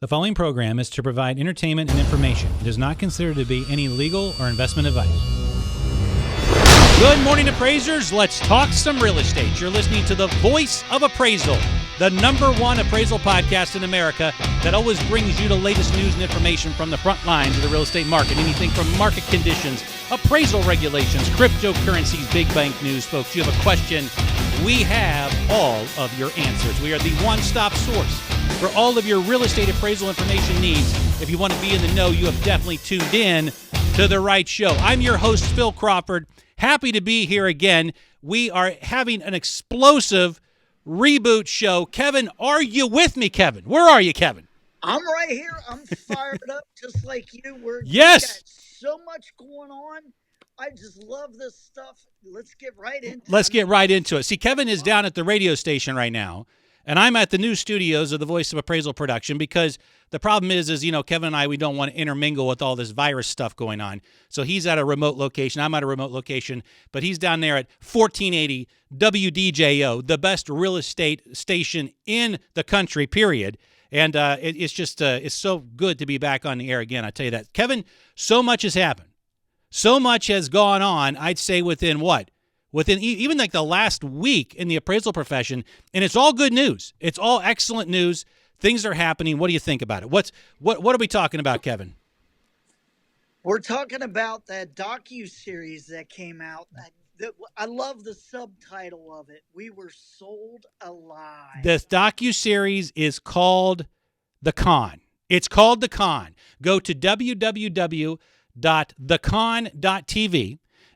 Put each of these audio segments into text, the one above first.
The following program is to provide entertainment and information. It is not considered to be any legal or investment advice. Good morning, appraisers. Let's talk some real estate. You're listening to the Voice of Appraisal, the #1 appraisal podcast in America that always brings you the latest news and information from the front lines of the real estate market. Anything from market conditions, appraisal regulations, cryptocurrencies, big bank news. Folks, you have a question, we have all of your answers. We are the one-stop source for all of your real estate appraisal information needs. If you want to be in the know, you have definitely tuned in to the right show. I'm your host, Phil Crawford. Happy to be here again. We are having an explosive reboot show. Kevin, are you with me, Kevin? Where are you, Kevin? I'm right here. I'm fired up just like you. We got so much going on. I just love this stuff. Let's get right into it. Let's get right into it. See, Kevin is down at the radio station right now, and I'm at the new studios of the Voice of Appraisal production because the problem is, Kevin and I, we don't want to intermingle with all this virus stuff going on. So he's at a remote location. I'm at a remote location, but he's down there at 1480 WDJO, the best real estate station in the country, period. And it's so good to be back on the air again. I tell you that. Kevin, so much has happened. So much has gone on, I'd say within even like the last week in the appraisal profession, and it's all good news. It's all excellent news. Things are happening. What do you think about it? What are we talking about, Kevin? We're talking about that docu-series that came out. I love the subtitle of it. We were sold alive. The docu-series is called The Con. It's called The Con. Go to www.thecon.tv.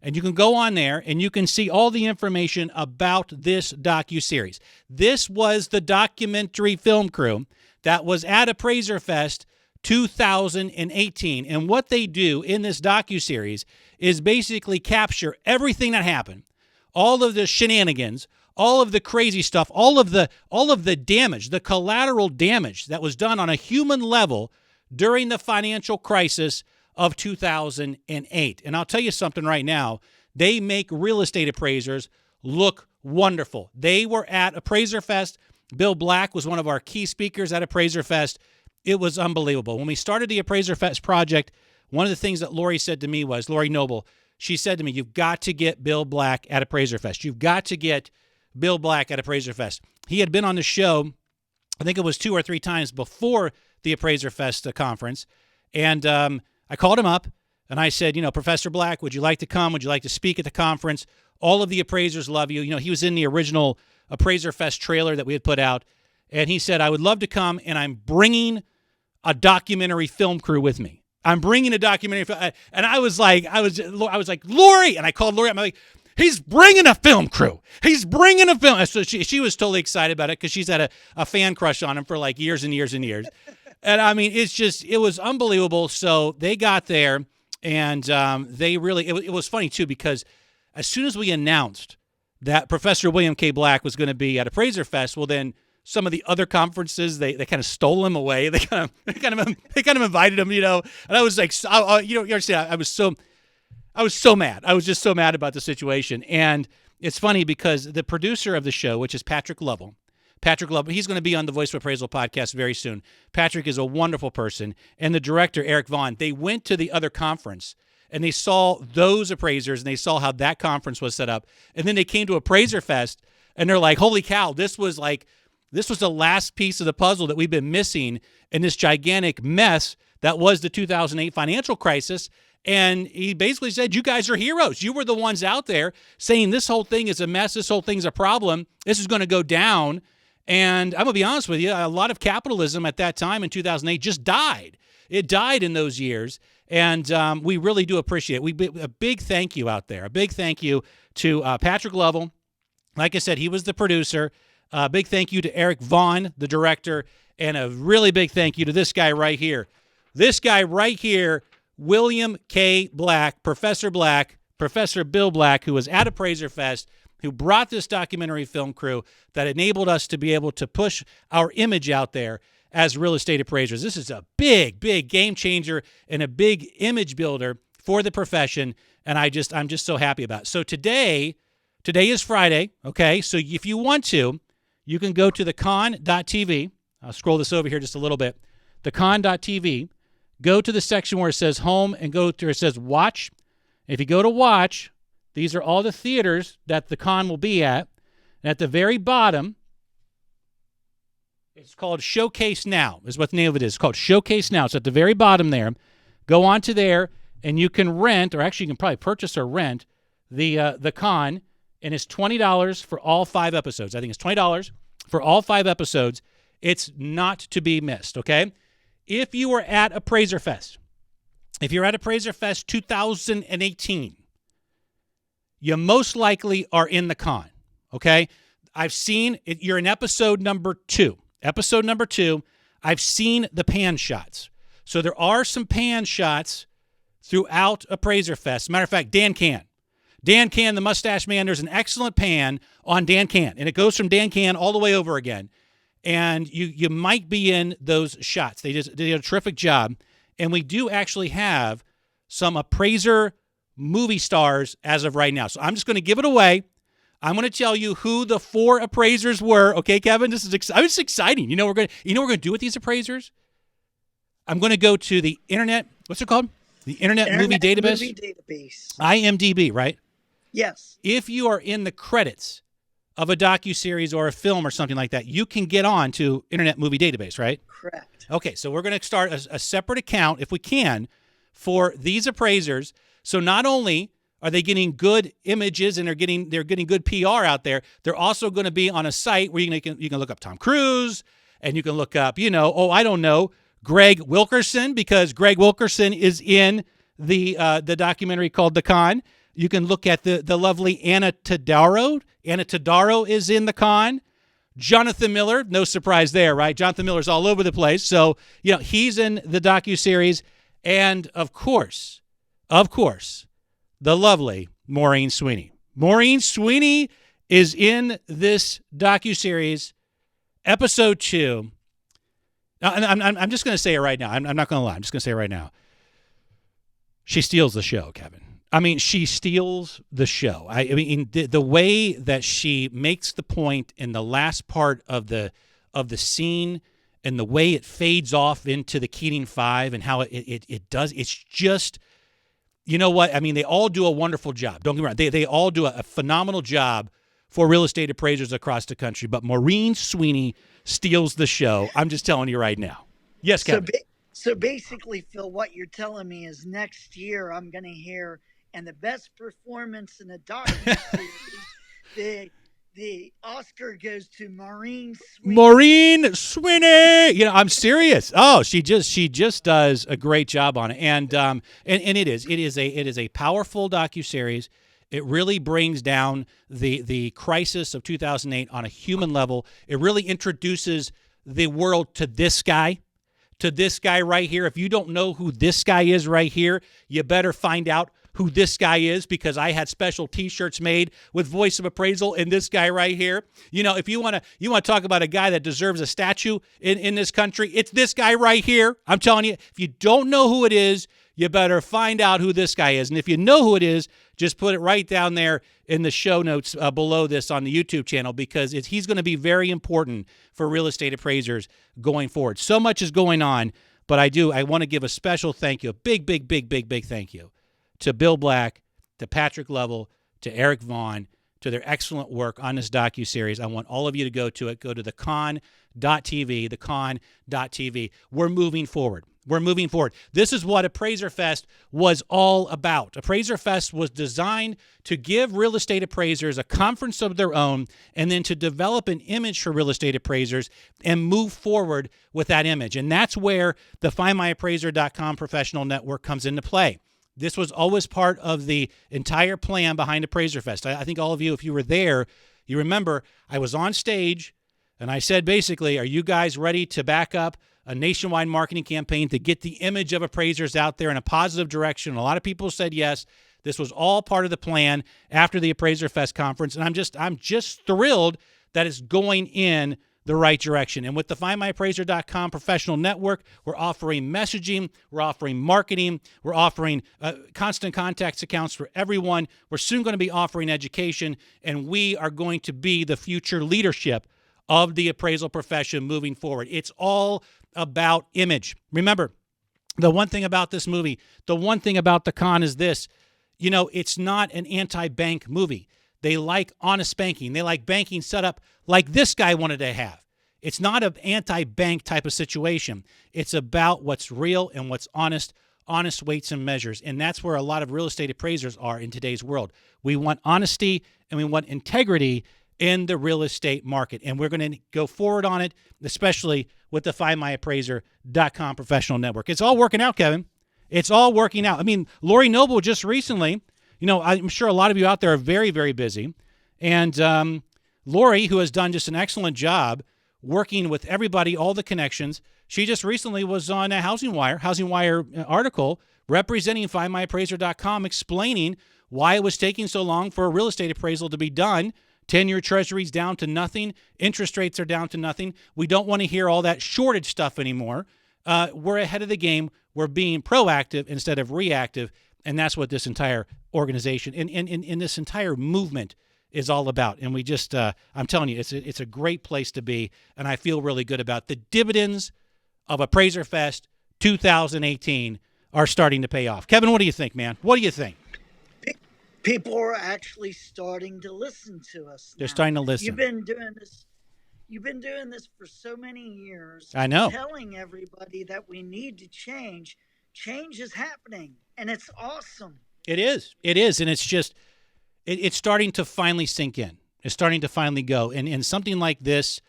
And you can go on there and you can see all the information about this docu-series. This was the documentary film crew that was at Appraiser Fest 2018. And what they do in this docu-series is basically capture everything that happened, all of the shenanigans, all of the crazy stuff, all of the damage, the collateral damage that was done on a human level during the financial crisis of 2008. And I'll tell you something right now, they make real estate appraisers look wonderful. They were at Appraiser Fest. Bill Black was one of our key speakers at Appraiser Fest. It was unbelievable. When we started the Appraiser Fest project, one of the things that Lori said to me was, Lori Noble, she said to me, you've got to get Bill Black at Appraiser Fest. You've got to get Bill Black at Appraiser Fest. He had been on the show, I think it was 2 or 3 times before the Appraiser Fest conference, and I called him up and I said, Professor Black, would you like to come? Would you like to speak at the conference? All of the appraisers love you. He was in the original Appraiser Fest trailer that we had put out. And he said, I would love to come, and I'm bringing a documentary film crew with me. I'm bringing a documentary film. And I was like, Lori. And I called Lori. I'm like, he's bringing a film crew. He's bringing a film. So she was totally excited about it because she's had a fan crush on him for like years and years and years. And I mean, it was unbelievable. So they got there, and it was funny too, because as soon as we announced that Professor William K. Black was going to be at Appraiser Fest, well, then some of the other conferences, they kind of stole him away. They kind of invited him, And I was like, you understand, I was so mad. I was just so mad about the situation. And it's funny because the producer of the show, which is Patrick Lovell, he's going to be on the Voice of Appraisal podcast very soon. Patrick is a wonderful person. And the director, Eric Vaughan, they went to the other conference and they saw those appraisers and they saw how that conference was set up. And then they came to Appraiser Fest and they're like, holy cow, this was the last piece of the puzzle that we've been missing in this gigantic mess that was the 2008 financial crisis. And he basically said, you guys are heroes. You were the ones out there saying this whole thing is a mess. This whole thing's a problem. This is going to go down. And I'm going to be honest with you, a lot of capitalism at that time in 2008 just died. It died in those years, and we really do appreciate it. A big thank you out there. A big thank you to Patrick Lovell. Like I said, he was the producer. A big thank you to Eric Vaughan, the director, and a really big thank you to this guy right here. This guy right here, William K. Black, Professor Bill Black, who was at Appraiser Fest, who brought this documentary film crew that enabled us to be able to push our image out there as real estate appraisers. This is a big, big game changer and a big image builder for the profession, and I'm just so happy about it. So today is Friday, okay? So if you want to, you can go to thecon.tv. I'll scroll this over here just a little bit. thecon.tv, go to the section where it says home and go to where it says watch. If you go to watch, these are all the theaters that the con will be at. And at the very bottom, it's called Showcase Now, is what the name of it is. It's called Showcase Now. It's at the very bottom there. Go on to there, and you can rent, or actually you can probably purchase or rent the con, and it's $20 for all 5 episodes. I think it's $20 for all 5 episodes. It's not to be missed, okay? If you were at Appraiser Fest, if you're at Appraiser Fest 2018, you most likely are in the con, okay? I've seen it. You're in episode number 2. Episode number 2, I've seen the pan shots. So there are some pan shots throughout Appraiser Fest. Matter of fact, Dan Can, the mustache man, there's an excellent pan on Dan Can, and it goes from Dan Can all the way over again. And you might be in those shots. They did a terrific job. And we do actually have some appraiser movie stars as of right now. So I'm just going to give it away. I'm going to tell you who the 4 appraisers were. Okay, Kevin, this is exciting. You know what we're going to do with these appraisers? I'm going to go to the internet. What's it called? The Internet Movie Database. Movie Database. IMDb, right? Yes. If you are in the credits of a docuseries or a film or something like that, you can get on to Internet Movie Database, right? Correct. Okay, so we're going to start a separate account, if we can, for these appraisers. So not only are they getting good images and they're getting good PR out there, they're also going to be on a site where you can look up Tom Cruise, and you can look up, Greg Wilkerson, because Greg Wilkerson is in the documentary called The Con. You can look at the lovely Anna Tadaro. Anna Tadaro is in The Con. Jonathan Miller, no surprise there, right? Jonathan Miller's all over the place. So, he's in the docuseries. And, of course, the lovely Maureen Sweeney. Maureen Sweeney is in this docuseries, episode 2. I'm just going to say it right now. I'm not going to lie. I'm just going to say it right now. She steals the show, Kevin. I mean, she steals the show. I mean, the way that she makes the point in the last part of the scene, and the way it fades off into the Keating 5, and how it does, it's just, you know what? I mean, they all do a wonderful job. Don't get me wrong. They all do a phenomenal job for real estate appraisers across the country. But Maureen Sweeney steals the show. I'm just telling you right now. Yes, Kevin. So basically, Phil, what you're telling me is next year I'm going to hear, and the best performance in a docuseries, the Oscar goes to Maureen Sweeney. Maureen Sweeney. I'm serious. Oh, she just does a great job on it, and it is a powerful docuseries. It really brings down the crisis of 2008 on a human level. It really introduces the world to this guy right here. If you don't know who this guy is right here, you better find out who this guy is, because I had special T-shirts made with Voice of Appraisal and this guy right here. If you want to talk about a guy that deserves a statue in this country, it's this guy right here. I'm telling you, if you don't know who it is, you better find out who this guy is. And if you know who it is, just put it right down there in the show notes below this on the YouTube channel, because he's going to be very important for real estate appraisers going forward. So much is going on, but I want to give a special thank you, a big thank you to Bill Black, to Patrick Lovell, to Eric Vaughan, to their excellent work on this docuseries. I want all of you to go to it. Go to thecon.tv, thecon.tv. We're moving forward. This is what Appraiser Fest was all about. Appraiser Fest was designed to give real estate appraisers a conference of their own, and then to develop an image for real estate appraisers and move forward with that image. And that's where the FindMyAppraiser.com professional network comes into play. This was always part of the entire plan behind Appraiser Fest. I think all of you, if you were there, you remember I was on stage and I said, basically, are you guys ready to back up a nationwide marketing campaign to get the image of appraisers out there in a positive direction? And a lot of people said yes. This was all part of the plan after the Appraiser Fest conference, and I'm just thrilled that it's going in the right direction. And with the FindMyAppraiser.com professional network, we're offering messaging, we're offering marketing, we're offering constant contacts accounts for everyone. We're soon going to be offering education, and we are going to be the future leadership of the appraisal profession moving forward. It's all about image. Remember, the one thing about this movie, the one thing about The Con is this, it's not an anti-bank movie. They like honest banking. They like banking set up like this guy wanted to have. It's not an anti-bank type of situation. It's about what's real and what's honest weights and measures. And that's where a lot of real estate appraisers are in today's world. We want honesty and we want integrity in the real estate market. And we're going to go forward on it, especially with the FindMyAppraiser.com professional network. It's all working out, Kevin. It's all working out. I mean, Lori Noble just recently, I'm sure a lot of you out there are very, very busy. And Lori, who has done just an excellent job working with everybody, all the connections, she just recently was on a Housing Wire article representing FindMyAppraiser.com, explaining why it was taking so long for a real estate appraisal to be done. 10-year treasuries down to nothing. Interest rates are down to nothing. We don't want to hear all that shortage stuff anymore. We're ahead of the game. We're being proactive instead of reactive, and that's what this entire organization and this entire movement is all about. And we just, I'm telling you, it's a great place to be, and I feel really good about the dividends of Appraiser Fest 2018 are starting to pay off. Kevin, what do you think, man? What do you think? People are actually starting to listen to us now. They're starting to listen. You've been doing this for so many years. I know. Telling everybody that we need to change. Change is happening, and it's awesome. It is. And it's just, it's starting to finally sink in. It's starting to finally go. And something like this,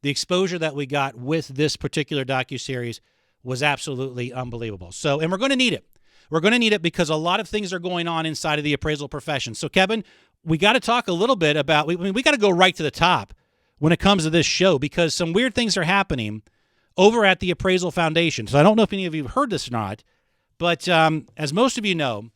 the exposure that we got with this particular docuseries was absolutely unbelievable. So, and we're going to need it. We're going to need it because a lot of things are going on inside of the appraisal profession. So, Kevin, we got to talk a little bit about, we got to go right to the top when it comes to this show because some weird things are happening over at the Appraisal Foundation. So I don't know if any of you have heard this or not, but as most of you know,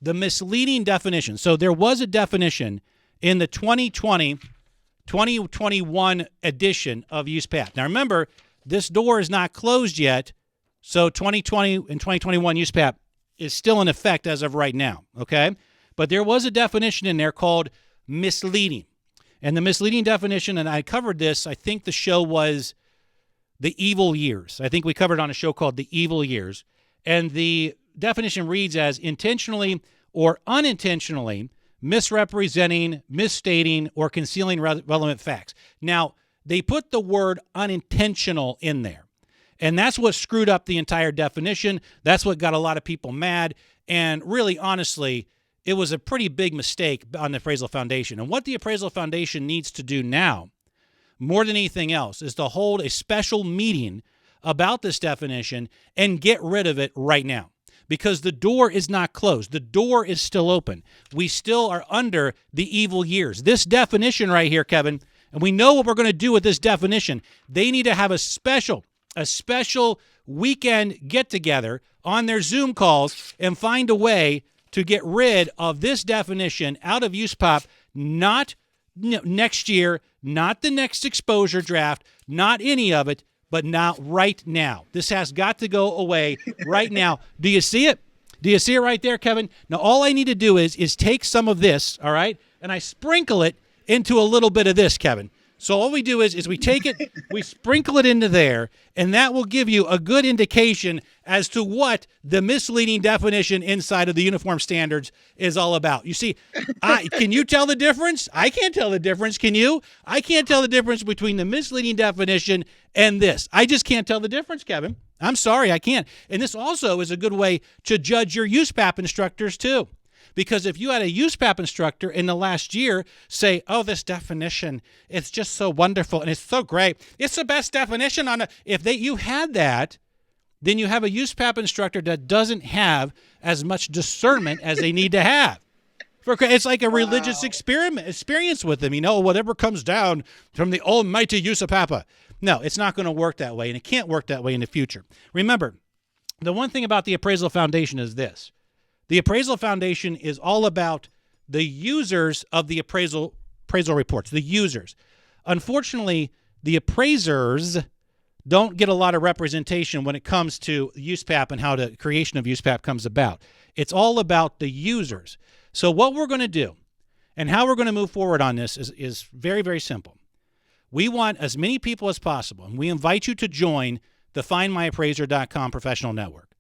the misleading definition. So there was a definition in the 2020-2021 edition of USPAP. Now, remember, this door is not closed yet, so 2020 and 2021 USPAP is still in effect as of right now, okay? But there was a definition in there called misleading. And the misleading definition, and I covered this, I think the show was The Evil Years. I think we covered it on a show called The Evil Years. And the definition reads as intentionally or unintentionally misrepresenting, misstating, or concealing relevant facts. Now, they put the word unintentional in there. And that's what screwed up the entire definition. That's what got a lot of people mad. And really, honestly, it was a pretty big mistake on the Appraisal Foundation. And what the Appraisal Foundation needs to do now, more than anything else, is to hold a special meeting about this definition and get rid of it right now. Because the door is not closed. The door is still open. We still are under the evil years. This definition right here, Kevin, and we know what we're going to do with this definition. They need to have a special weekend get-together on their Zoom calls and find a way to get rid of this definition out of USPAP, not next year, not the next exposure draft, not any of it, but not right now. This has got to go away right now. Do you see it? Do you see it right there, Kevin? Now, all I need to do is take some of this, all right, and I sprinkle it into a little bit of this, Kevin. So all we do is we take it, we sprinkle it into there, and that will give you a good indication as to what the misleading definition inside of the uniform standards is all about. You see, can you tell the difference? I can't tell the difference. Can you? I can't tell the difference between the misleading definition and this. I just can't tell the difference, Kevin. I'm sorry, I can't. And this also is a good way to judge your USPAP instructors, too. Because if you had a USPAP instructor in the last year say, oh, this definition, it's just so wonderful and it's so great. It's the best definition on it. If you had that, then you have a USPAP instructor that doesn't have as much discernment as they need to have. It's like a religious experience with them, whatever comes down from the almighty USPAP. No, it's not going to work that way, and it can't work that way in the future. Remember, the one thing about the Appraisal Foundation is this. The Appraisal Foundation is all about the users of the appraisal reports, the users. Unfortunately, the appraisers don't get a lot of representation when it comes to USPAP and how the creation of USPAP comes about. It's all about the users. So what we're going to do and how we're going to move forward on this is very, very simple. We want as many people as possible, and we invite you to join the findmyappraiser.com professional network.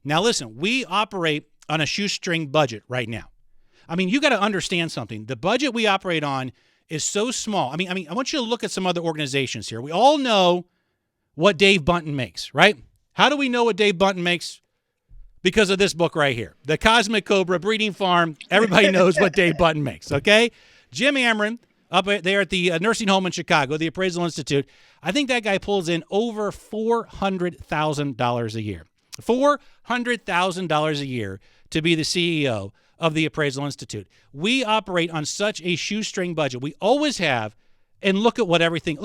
Now, listen, we operate on a shoestring budget right now. I mean, you got to understand something. The budget we operate on is so small. I mean, I want you to look at some other organizations here. We all know what Dave Bunton makes, right? How do we know what Dave Bunton makes? Because of this book right here, The Cosmic Cobra Breeding Farm. Everybody knows what Dave Bunton makes, okay? Jim Amron, up there at the nursing home in Chicago, the Appraisal Institute, I think that guy pulls in over $400,000 a year. $400,000 a year to be the CEO of the Appraisal Institute. We operate on such a shoestring budget. We always have, and look at everything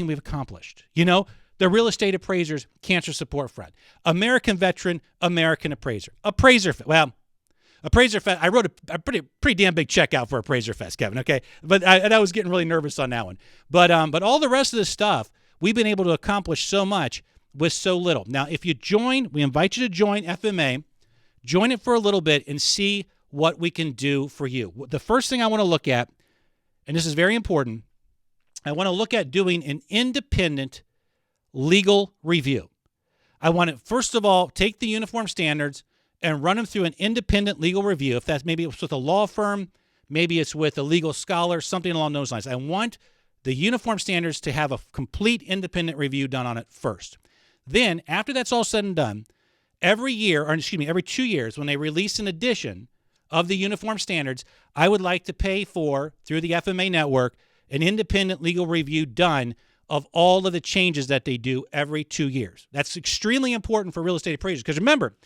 we've accomplished. You know, the Real Estate Appraisers Cancer Support Fund, American Veteran, American Appraiser, Appraiser Fest. I wrote a pretty damn big check out for Appraiser Fest, Kevin. Okay, but I was getting really nervous on that one. But all the rest of this stuff, we've been able to accomplish so much with so little. Now, if you join, we invite you to join FMA. Join it for a little bit and see what we can do for you. The first thing I want to look at, and this is very important, I want to look at doing an independent legal review. I want to, first of all, take the uniform standards and run them through an independent legal review. If that's maybe it's with a law firm, maybe it's with a legal scholar, something along those lines. I want the uniform standards to have a complete independent review done on it first. Then, after that's all said and done, every 2 years, when they release an edition of the uniform standards, I would like to pay for, through the FMA network, an independent legal review done of all of the changes that they do every 2 years. That's extremely important for real estate appraisers, because remember,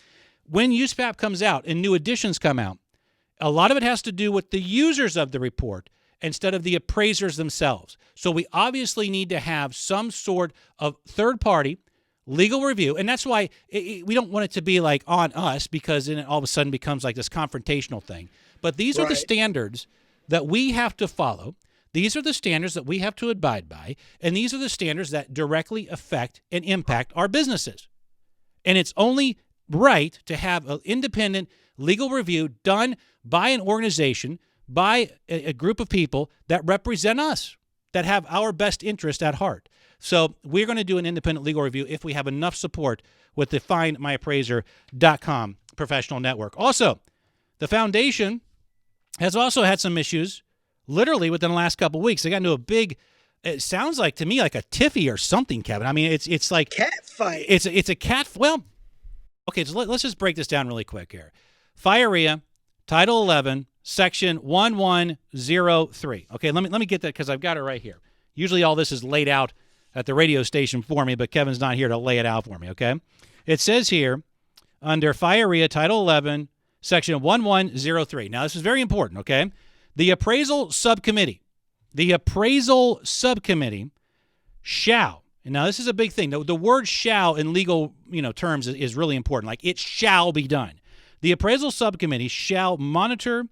when USPAP comes out and new editions come out, a lot of it has to do with the users of the report instead of the appraisers themselves. So we obviously need to have some sort of third-party legal review, and that's why we don't want it to be like on us, because then it all of a sudden becomes like this confrontational thing. But these are the standards that we have to follow. These are the standards that we have to abide by, and these are the standards that directly affect and impact our businesses. And it's only right to have an independent legal review done by an organization, by a group of people that represent us, that have our best interest at heart. So we're going to do an independent legal review if we have enough support with the findmyappraiser.com professional network. Also, the foundation has also had some issues literally within the last couple of weeks. They got into a big, it sounds like to me like a tiffy or something, Kevin. I mean, it's like cat fight. It's a cat. Well, okay, so let's just break this down really quick here. FIREA, Title 11, Section 1103. Okay, let me get that because I've got it right here. Usually all this is laid out at the radio station for me, but Kevin's not here to lay it out for me, okay? It says here, under FIREA, Title 11, Section 1103. Now, this is very important, okay? The Appraisal Subcommittee shall, and now this is a big thing. The word shall in legal terms is really important. Like, it shall be done. The Appraisal Subcommittee shall monitor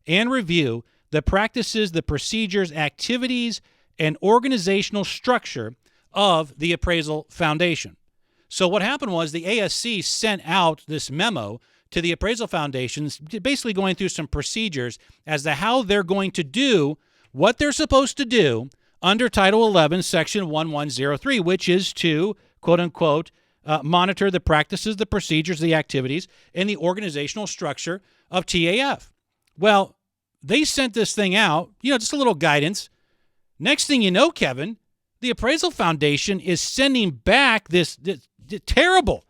and review the practices, the procedures, activities, and organizational structure of the Appraisal Foundation. So what happened was the ASC sent out this memo to the Appraisal Foundations, basically going through some procedures as to how they're going to do what they're supposed to do under Title 11, Section 1103, which is to, quote unquote, monitor the practices, the procedures, the activities, and the organizational structure of TAF. Well, they sent this thing out, just a little guidance. Next thing you know, Kevin, the Appraisal Foundation is sending back this terrible.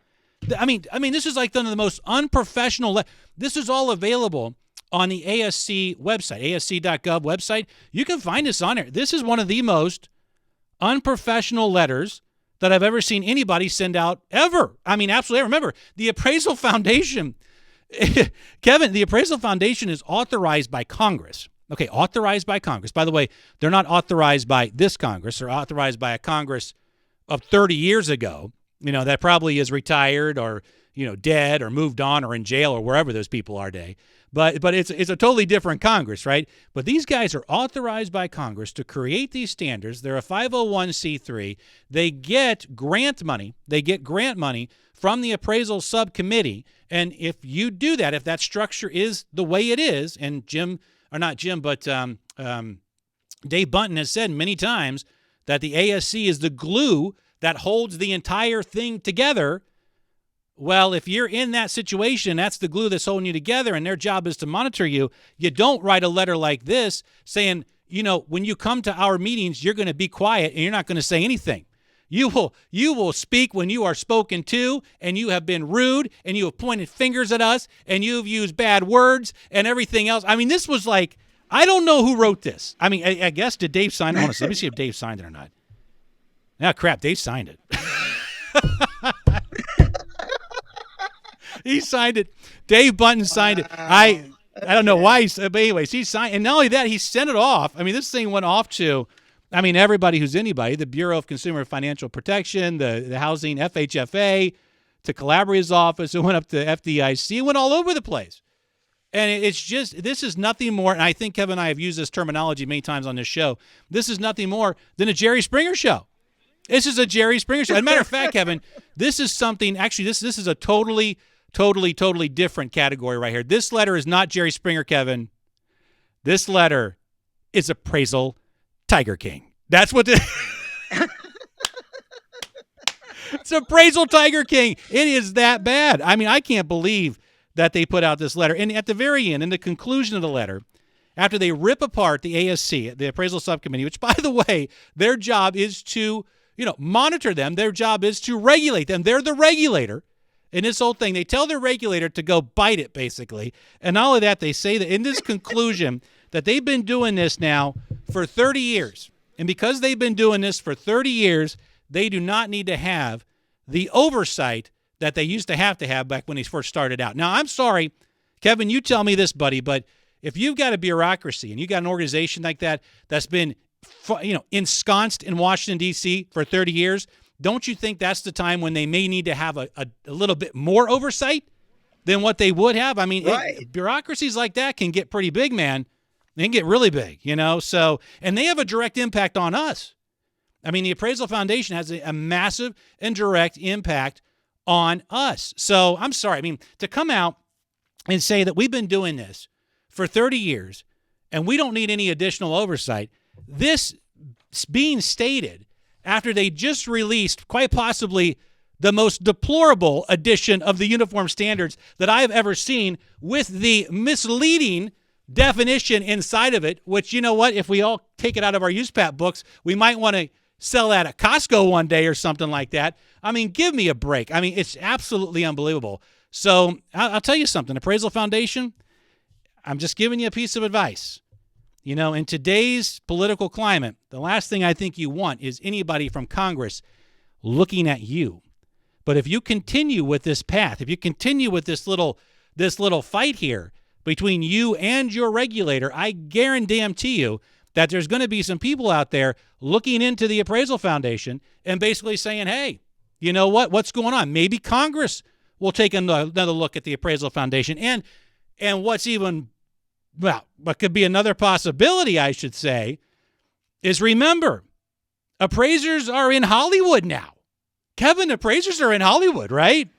I mean, this is like one of the most unprofessional. This is all available on the ASC website, asc.gov website. You can find this on there. This is one of the most unprofessional letters that I've ever seen anybody send out ever. I mean, absolutely. Remember, the Appraisal Foundation, Kevin, the Appraisal Foundation is authorized by Congress. Okay, authorized by Congress. By the way, they're not authorized by this Congress. They're authorized by a Congress of 30 years ago, that probably is retired or, dead or moved on or in jail or wherever those people are today. But it's a totally different Congress, right? But these guys are authorized by Congress to create these standards. They're a 501c3. They get grant money. From the Appraisal Subcommittee. And if you do that, if that structure is the way it is, and Dave Bunton has said many times that the ASC is the glue that holds the entire thing together. Well, if you're in that situation, that's the glue that's holding you together, and their job is to monitor you. You don't write a letter like this saying, when you come to our meetings, you're going to be quiet and you're not going to say anything. You will speak when you are spoken to, and you have been rude, and you have pointed fingers at us, and you've used bad words and everything else. I mean, this was like, I don't know who wrote this. I mean, I guess, did Dave sign it? Let me see if Dave signed it or not. Ah, crap, Dave signed it. He signed it. Dave Bunton signed it. I don't know why, but anyways, he signed. And not only that, he sent it off. I mean, this thing went off to, everybody who's anybody, the Bureau of Consumer Financial Protection, the Housing FHFA, to Calabria's office. It went up to FDIC. It went all over the place. And it's just, this is nothing more, and I think Kevin and I have used this terminology many times on this show, this is nothing more than a Jerry Springer show. This is a Jerry Springer show. As a matter of fact, Kevin, this is something, actually, this is a totally different category right here. This letter is not Jerry Springer, Kevin. This letter is Appraisal Tiger King. That's what it's Appraisal Tiger King. It is that bad. I mean, I can't believe that they put out this letter. And at the very end, in the conclusion of the letter, after they rip apart the ASC, the Appraisal Subcommittee, which, by the way, their job is to, monitor them. Their job is to regulate them. They're the regulator. In this whole thing, they tell their regulator to go bite it, basically. And not only that, they say that in this conclusion that they've been doing this now for 30 years. And because they've been doing this for 30 years, they do not need to have the oversight that they used to have back when they first started out. Now, I'm sorry, Kevin, you tell me this, buddy, but if you've got a bureaucracy and you've got an organization like that that's been, ensconced in Washington, D.C. for 30 years, don't you think that's the time when they may need to have a little bit more oversight than what they would have? I mean, right. Bureaucracies like that can get pretty big, man. They can get really big, so, and they have a direct impact on us. I mean, the Appraisal Foundation has a massive and direct impact on us. So I'm sorry. I mean, to come out and say that we've been doing this for 30 years and we don't need any additional oversight, this being stated after they just released quite possibly the most deplorable edition of the uniform standards that I have ever seen, with the misleading definition inside of it, which, if we all take it out of our USPAP books, we might want to sell that at Costco one day or something like that. I mean, give me a break. I mean, it's absolutely unbelievable. So I'll tell you something, Appraisal Foundation, I'm just giving you a piece of advice. In today's political climate, the last thing I think you want is anybody from Congress looking at you. But if you continue with this path, if you continue with this little fight here between you and your regulator, I guarantee you that there's going to be some people out there looking into the Appraisal Foundation and basically saying, hey, you know what? What's going on? Maybe Congress will take another look at the Appraisal Foundation. And what's even, what could be another possibility, I should say, is remember, appraisers are in Hollywood now. Kevin, appraisers are in Hollywood, right?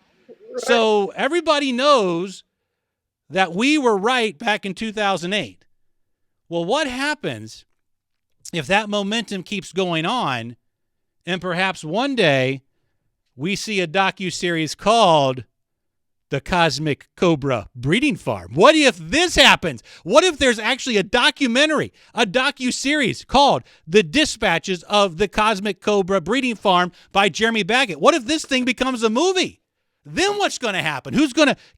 So everybody knows that we were right back in 2008. Well, what happens if that momentum keeps going on and perhaps one day we see a docu-series called The Cosmic Cobra Breeding Farm? What if this happens? What if there's actually a documentary, a docu-series called The Dispatches of the Cosmic Cobra Breeding Farm by Jeremy Baggett? What if this thing becomes a movie? Then what's going to happen?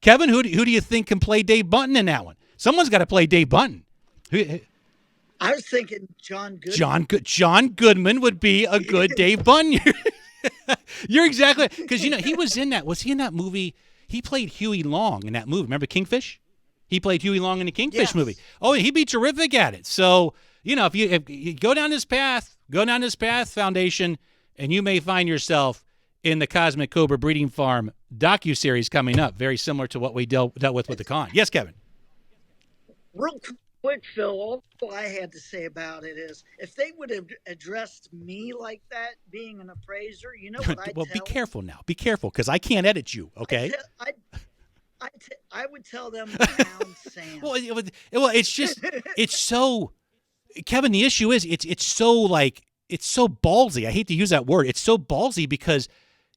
Kevin, who do you think can play Dave Bunton in that one? Someone's got to play Dave Bunton. I was thinking John Goodman. John Goodman would be a good Dave Bunton. You're exactly, because, he was in that. Was he in that movie? He played Huey Long in that movie. Remember Kingfish? He played Huey Long in the Kingfish movie. Oh, he'd be terrific at it. So, if you go down this path, Foundation, and you may find yourself in the Cosmic Cobra Breeding Farm docu-series coming up, very similar to what we dealt with the con. Yes, Kevin. Real quick, Phil, all I had to say about it is, if they would have addressed me like that, being an appraiser, you know what I'd well, be careful now. Be careful, because I can't edit you, okay? I would tell them pound sand. Well, it's just, it's so, Kevin, the issue is, it's so, like, it's so ballsy. I hate to use that word. It's so ballsy because,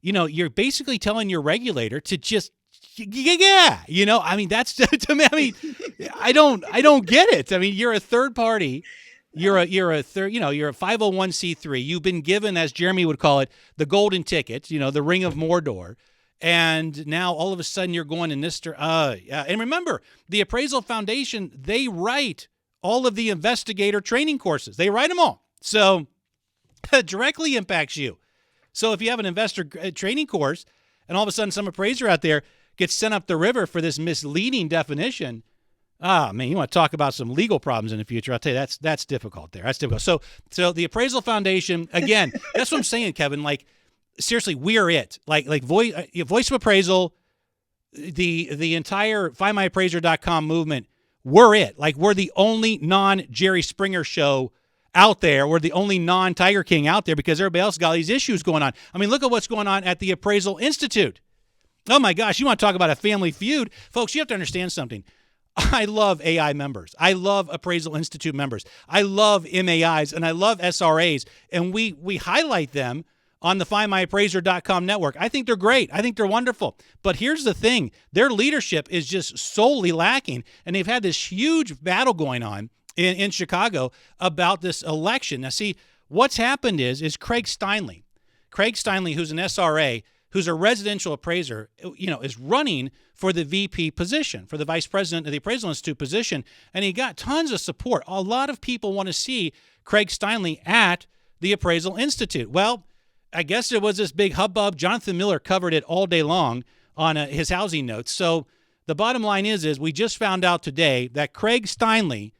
you're basically telling your regulator to just, I mean, that's to me. I mean, I don't get it. I mean, you're a third party. You're a 501c3. You've been given, as Jeremy would call it, the golden ticket, the ring of Mordor. And now all of a sudden you're going in this, and remember, the Appraisal Foundation, they write all of the investigator training courses. They write them all. So it directly impacts you. So if you have an investor training course and all of a sudden some appraiser out there gets sent up the river for this misleading definition, man, you want to talk about some legal problems in the future. I'll tell you, that's difficult there. That's difficult. So the Appraisal Foundation, again, that's what I'm saying, Kevin. Like, seriously, we're it. Like Voice of Appraisal, the entire FindMyAppraiser.com movement, we're it. Like, we're the only non-Jerry Springer show out there. We're the only non-Tiger King out there because everybody else got these issues going on. I mean, look at what's going on at the Appraisal Institute. Oh, my gosh, you want to talk about a family feud? Folks, you have to understand something. I love AI members. I love Appraisal Institute members. I love MAIs, and I love SRAs, and we highlight them on the FindMyAppraiser.com network. I think they're great. I think they're wonderful. But here's the thing. Their leadership is just solely lacking, and they've had this huge battle going on in Chicago about this election. Now, see, what's happened is Craig Steinle, who's an SRA, who's a residential appraiser, is running for the VP position, for the vice president of the Appraisal Institute position, and he got tons of support. A lot of people want to see Craig Steinle at the Appraisal Institute. Well, I guess there was this big hubbub. Jonathan Miller covered it all day long on his housing notes. So the bottom line is we just found out today that Craig Steinle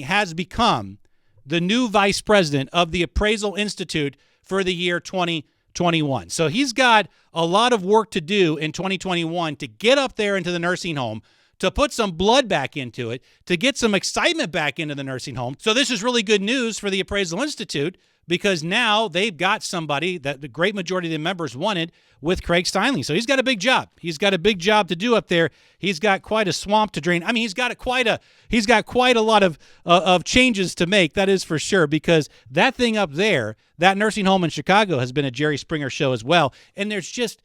has become the new vice president of the Appraisal Institute for the year 2021. So he's got a lot of work to do in 2021 to get up there into the nursing home, to put some blood back into it, to get some excitement back into the nursing home. So this is really good news for the Appraisal Institute because now they've got somebody that the great majority of the members wanted with Craig Steinle. So he's got a big job. He's got a big job to do up there. He's got quite a swamp to drain. I mean, he's got quite a lot of changes to make, that is for sure, because that thing up there, that nursing home in Chicago, has been a Jerry Springer show as well. And there's just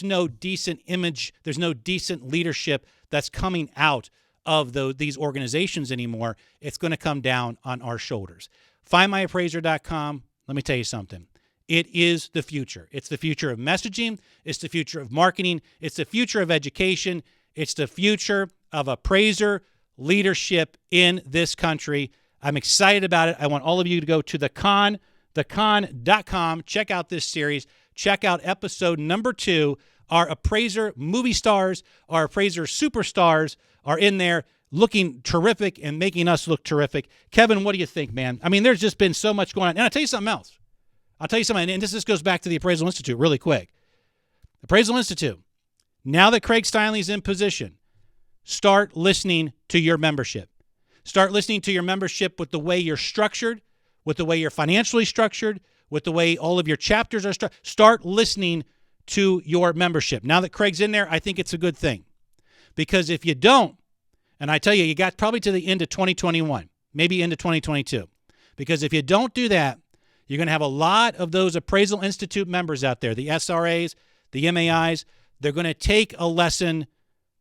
no decent image. There's no decent leadership that's coming out of these organizations anymore. It's going to come down on our shoulders. FindMyAppraiser.com. Let me tell you something. It is the future. It's the future of messaging. It's the future of marketing. It's the future of education. It's the future of appraiser leadership in this country. I'm excited about it. I want all of you to go to thecon.com. Check out this series. Check out episode number 2. Our appraiser movie stars, our appraiser superstars are in there looking terrific and making us look terrific. Kevin, what do you think, man? I mean, there's just been so much going on. And I'll tell you something else. And this goes back to the Appraisal Institute really quick. Appraisal Institute, now that Craig Steinle's in position, start listening to your membership. Start listening to your membership with the way you're structured, with the way you're financially structured, with the way all of your chapters are structured. Start listening to your membership. Now that Craig's in there, I think it's a good thing. Because if you don't, and I tell you, you got probably to the end of 2021, maybe into 2022. Because if you don't do that, you're going to have a lot of those Appraisal Institute members out there, the SRAs, the MAIs, they're going to take a lesson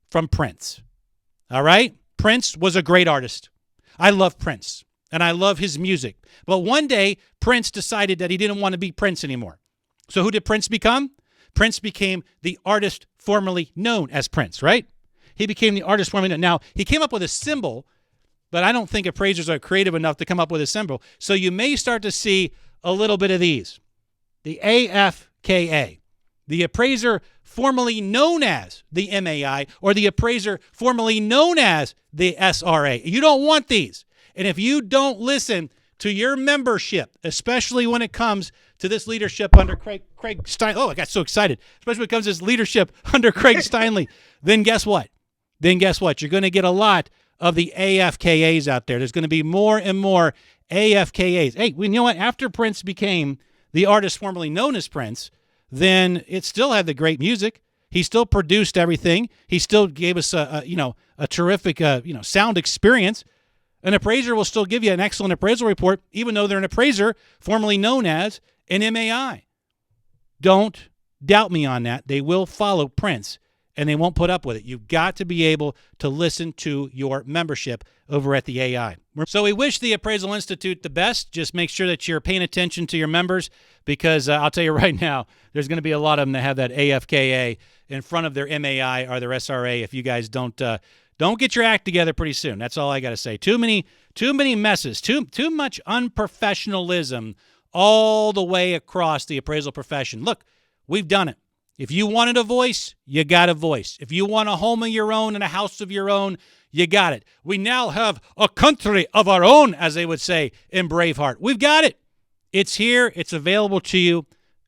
from Prince. All right? Prince was a great artist. I love Prince, and I love his music. But one day, Prince decided that he didn't want to be Prince anymore. So who did Prince become? Prince became the artist formerly known as Prince, right? He became the artist formerly known. Now, he came up with a symbol, but I don't think appraisers are creative enough to come up with a symbol. So you may start to see a little bit of these. The A.F.K.A., the appraiser formerly known as the MAI, or the appraiser formerly known as the SRA. You don't want these. And if you don't listen to your membership, especially when it comes to this leadership under Craig Steinle, oh, I got so excited, especially when it comes to this leadership under Craig Steinle, then guess what? You're going to get a lot of the A.F.K.As out there. There's going to be more and more A.F.K.As. Hey, you know what? After Prince became the artist formerly known as Prince, then it still had the great music. He still produced everything. He still gave us a terrific sound experience. An appraiser will still give you an excellent appraisal report, even though they're an appraiser formerly known as an MAI. Don't doubt me on that. They will follow Prince, and they won't put up with it. You've got to be able to listen to your membership over at the AI. So we wish the Appraisal Institute the best. Just make sure that you're paying attention to your members, because I'll tell you right now, there's going to be a lot of them that have that A.F.K.A. in front of their MAI or their SRA if you guys don't get your act together pretty soon. That's all I got to say. Too many messes, too much unprofessionalism all the way across the appraisal profession. Look, we've done it. If you wanted a voice, you got a voice. If you want a home of your own and a house of your own, you got it. We now have a country of our own, as they would say in Braveheart. We've got it. It's here. It's available to you.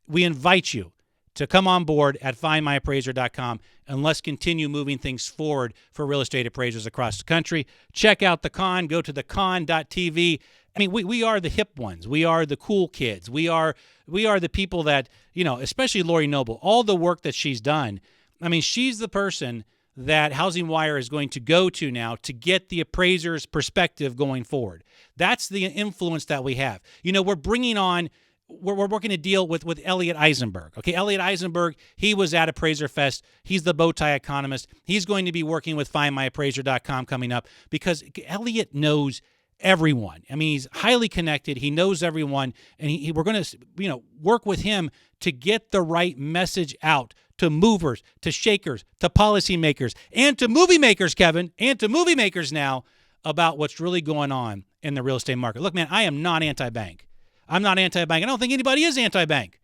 We invite you to come on board at findmyappraiser.com, and let's continue moving things forward for real estate appraisers across the country. Check out the con. Go to thecon.tv. I mean, we are the hip ones. We are the cool kids. We are the people that, especially Lori Noble, all the work that she's done. I mean, she's the person that Housing Wire is going to go to now to get the appraiser's perspective going forward. That's the influence that we have. We're bringing on, we're working a deal with Elliot Eisenberg. Okay, Elliot Eisenberg, he was at Appraiser Fest. He's the bow tie economist. He's going to be working with findmyappraiser.com coming up, because Elliot knows everyone. I mean, he's highly connected. He knows everyone, and we're going to, work with him to get the right message out to movers, to shakers, to policymakers, and to movie makers, Kevin, and to movie makers now about what's really going on in the real estate market. Look, man, I am not anti-bank. I'm not anti-bank. I don't think anybody is anti-bank.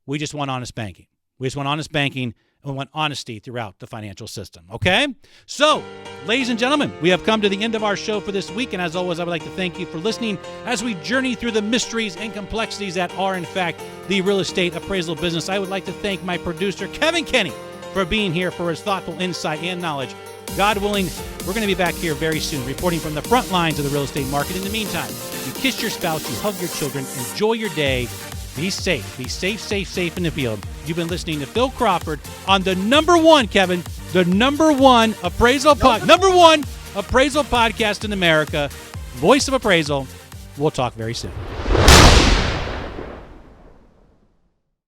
We just want honest banking. We just want honest banking, and we want honesty throughout the financial system, okay? So, ladies and gentlemen, we have come to the end of our show for this week, and as always, I would like to thank you for listening as we journey through the mysteries and complexities that are, in fact, the real estate appraisal business. I would like to thank my producer, Kevin Kenny, for being here, for his thoughtful insight and knowledge. God willing, we're going to be back here very soon, reporting from the front lines of the real estate market. In the meantime, you kiss your spouse, you hug your children, enjoy your day. Be safe. Be safe in the field. You've been listening to Phil Crawford on the number one appraisal podcast in America, Voice of Appraisal. We'll talk very soon.